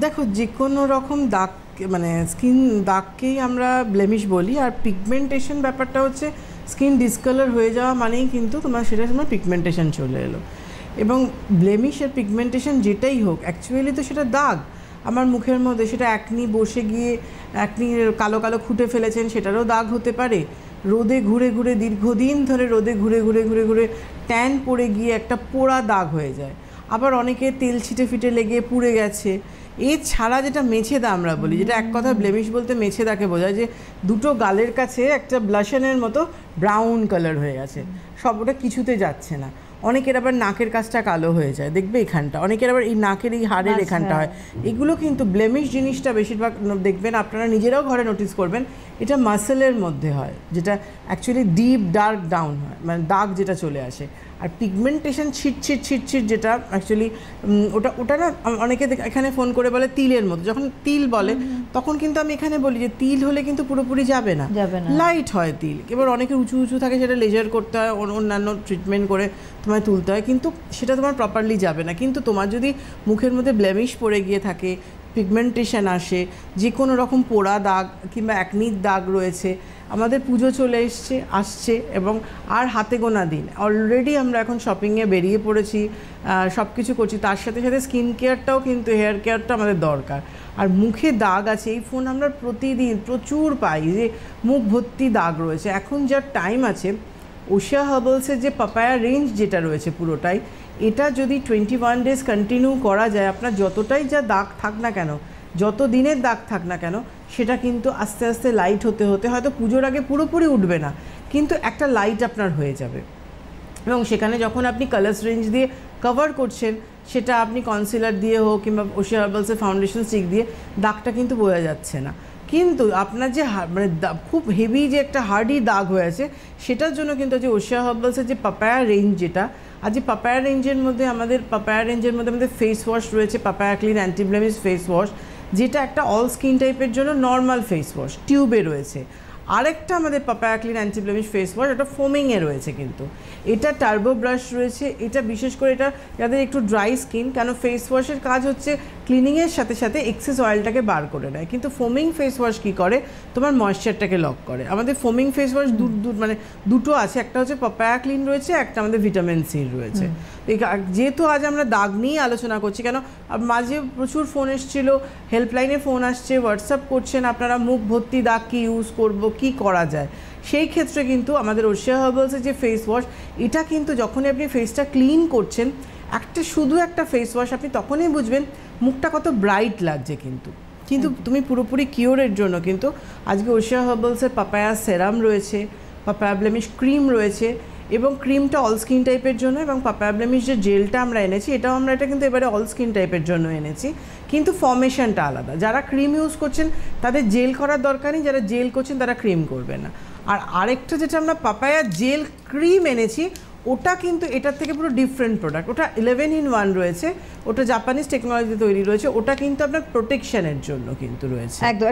দেখো যে কোনো রকম দাগ মানে স্কিন দাগকেই আমরা ব্লেমিশ বলি, আর পিগমেন্টেশন ব্যাপারটা হচ্ছে স্কিন ডিসকালার হয়ে যাওয়া মানেই কিন্তু সেটার সময় পিগমেন্টেশন চলে এলো। এবং ব্লেমিশ আর পিগমেন্টেশন যেটাই হোক অ্যাকচুয়ালি তো সেটা দাগ আমার মুখের মধ্যে, সেটা একনি বসে গিয়ে একনি কালো কালো খুঁটে ফেলেছেন সেটারও দাগ হতে পারে, রোদে ঘুরে ঘুরে দীর্ঘদিন ধরে রোদে ঘুরে ঘুরে ঘুরে ঘুরে ট্যান পড়ে গিয়ে একটা পোড়া দাগ হয়ে যায়, আবার অনেকে তেল ছিটে ফিটে লেগে পুড়ে গেছে। এছাড়া যেটা মেছেদা আমরা বলি, যেটা এক কথা ব্লেমিশ বলতে মেছেদাকে বোঝায়, যে দুটো গালের কাছে একটা ব্লাশনের মতো ব্রাউন কালার হয়ে গেছে, সব ওটা কিছুতে যাচ্ছে না। অনেকের আবার নাকের কাছটা কালো হয়ে যায়, দেখবে এখানটা, অনেকের আবার এই নাকের এই হাড়ের এখানটা হয়। এগুলো কিন্তু ব্লেমিশ জিনিসটা বেশিরভাগ দেখবেন, আপনারা নিজেরাও ঘরে নোটিস করবেন, এটা মাসেলের মধ্যে হয়, যেটা অ্যাকচুয়ালি ডিপ ডার্ক ডাউন হয়, মানে দাগ যেটা চলে আসে। আর পিগমেন্টেশন ছিট যেটা অ্যাকচুয়ালি ওটা না অনেকে এখানে ফোন করে বলে তিলের মতো, যখন তিল বলে তখন কিন্তু আমি এখানে বলি যে তিল হলে কিন্তু পুরোপুরি যাবে না, লাইট হয় তিল। এবার অনেকে উঁচু উঁচু থাকে, সেটা লেজার করতে হয়, অন্যান্য ট্রিটমেন্ট করে তোমায় তুলতে হয়, কিন্তু সেটা তোমার প্রপারলি যাবে না। কিন্তু তোমার যদি মুখের মধ্যে ব্লেমিশ পড়ে গিয়ে থাকে, পিগমেন্টেশন আসে, যে কোনো রকম পোড়া দাগ কিংবা একনির দাগ রয়েছে, আমাদের পুজো চলে আসছে এবং আর হাতে গোনা দিন, অলরেডি আমরা এখন শপিংয়ে বেরিয়ে পড়েছি, সব কিছু করছি, তার সাথে সাথে স্কিন কেয়ারটাও কিন্তু হেয়ার কেয়ারটা আমাদের দরকার। আর মুখে দাগ আছে, এই ফোন আমরা প্রতিদিন প্রচুর পাই যে মুখ ভর্তি দাগ রয়েছে। এখন যার টাইম আছে, ওশিয়া হার্বালসের যে পাপায়া রেঞ্জ যেটা রয়েছে পুরোটাই, এটা যদি 21 ডেজ কন্টিনিউ করা যায়, আপনার যতটাই যা দাগ থাক না কেন, যত দিনের দাগ থাক না কেন, সেটা কিন্তু আস্তে আস্তে লাইট হতে হতে হয়তো পুজোর আগে পুরোপুরি উঠবে না, কিন্তু একটা লাইট আপনার হয়ে যাবে। এবং সেখানে যখন আপনি কালার্স রেঞ্জ দিয়ে কভার করছেন, সেটা আপনি কনসিলার দিয়ে হোক কিংবা ওশিয়া হার্বালসের ফাউন্ডেশন স্টিক দিয়ে, দাগটা কিন্তু বোঝা যাচ্ছে না। কিন্তু আপনার যে মানে খুব হেভি যে একটা হার্ডি দাগ হয়ে আছে, সেটার জন্য কিন্তু যে ওশিয়া হার্বালসের যে পাপায়া রেঞ্জ, যেটা আজ পাপায়া রেঞ্জের মধ্যে আমাদের ফেস ওয়াশ রয়েছে, papaya clean anti blemish face wash, যেটা একটা অল স্কিন টাইপের জন্য নর্মাল ফেস ওয়াশ টিউবে রয়েছে। আরেকটা আমাদের papaya clean anti blemish face wash, এটা ফোমিংয়ে রয়েছে, কিন্তু এটা টার্বো ব্রাশ রয়েছে। এটা বিশেষ করে এটা যাদের একটু ড্রাই স্কিন, কেন ফেস ওয়াশের কাজ হচ্ছে ক্লিনিংয়ের সাথে সাথে এক্সেস অয়েলটাকে বার করে নেয়, কিন্তু ফোমিং ফেস ওয়াশ কী করে, তোমার ময়েশ্চারটাকে লক করে। আমাদের ফোমিং ফেস ওয়াশ মানে দুটো আছে, একটা হচ্ছে পাপায়া ক্লিন রয়েছে, একটা আমাদের ভিটামিন সি রয়েছে। যেহেতু আজ আমরা দাগ নিয়ে আলোচনা করছি, কেন মাঝে প্রচুর ফোন এসেছিল, হেল্পলাইনে ফোন আসছে, হোয়াটসঅ্যাপ করছেন আপনারা, মুখ ভর্তি দাগ কী ইউজ করবো, কী করা যায়। সেই ক্ষেত্রে কিন্তু আমাদের ওশিয়া হার্বালসের যে ফেস ওয়াশ, এটা কিন্তু যখনই আপনি ফেসটা ক্লিন করছেন, শুধু একটা ফেস ওয়াশ, আপনি তখনই বুঝবেন মুখটা কত ব্রাইট লাগছে। কিন্তু তুমি পুরোপুরি কিওরের জন্য কিন্তু আজকে ওশিয়া হার্বালসের পাপায়া সেরাম রয়েছে, পাপায়া ব্লেমিশ ক্রিম রয়েছে, এবং ক্রিমটা অল স্কিন টাইপের জন্য, এবং পাপায়া ব্লেমিশ যে জেলটা আমরা এনেছি, এটা কিন্তু এবারে অল স্কিন টাইপের জন্য এনেছি, কিন্তু ফর্মেশনটা আলাদা। যারা ক্রিম ইউজ করছেন তাদের জেল করার দরকার নেই, যারা জেল করছেন তারা ক্রিম করবে না। আর আরেকটা যেটা আমরা পাপায়া জেল ক্রিম এনেছি, ওটা কিন্তু এটার থেকে পুরো ডিফারেন্ট প্রোডাক্ট, ওটা 11 in 1 রয়েছে, ওটা জাপানিজ টেকনোলজি তৈরি রয়েছে, ওটা কিন্তু আপনার প্রোটেকশনের জন্য কিন্তু রয়েছে। একদম।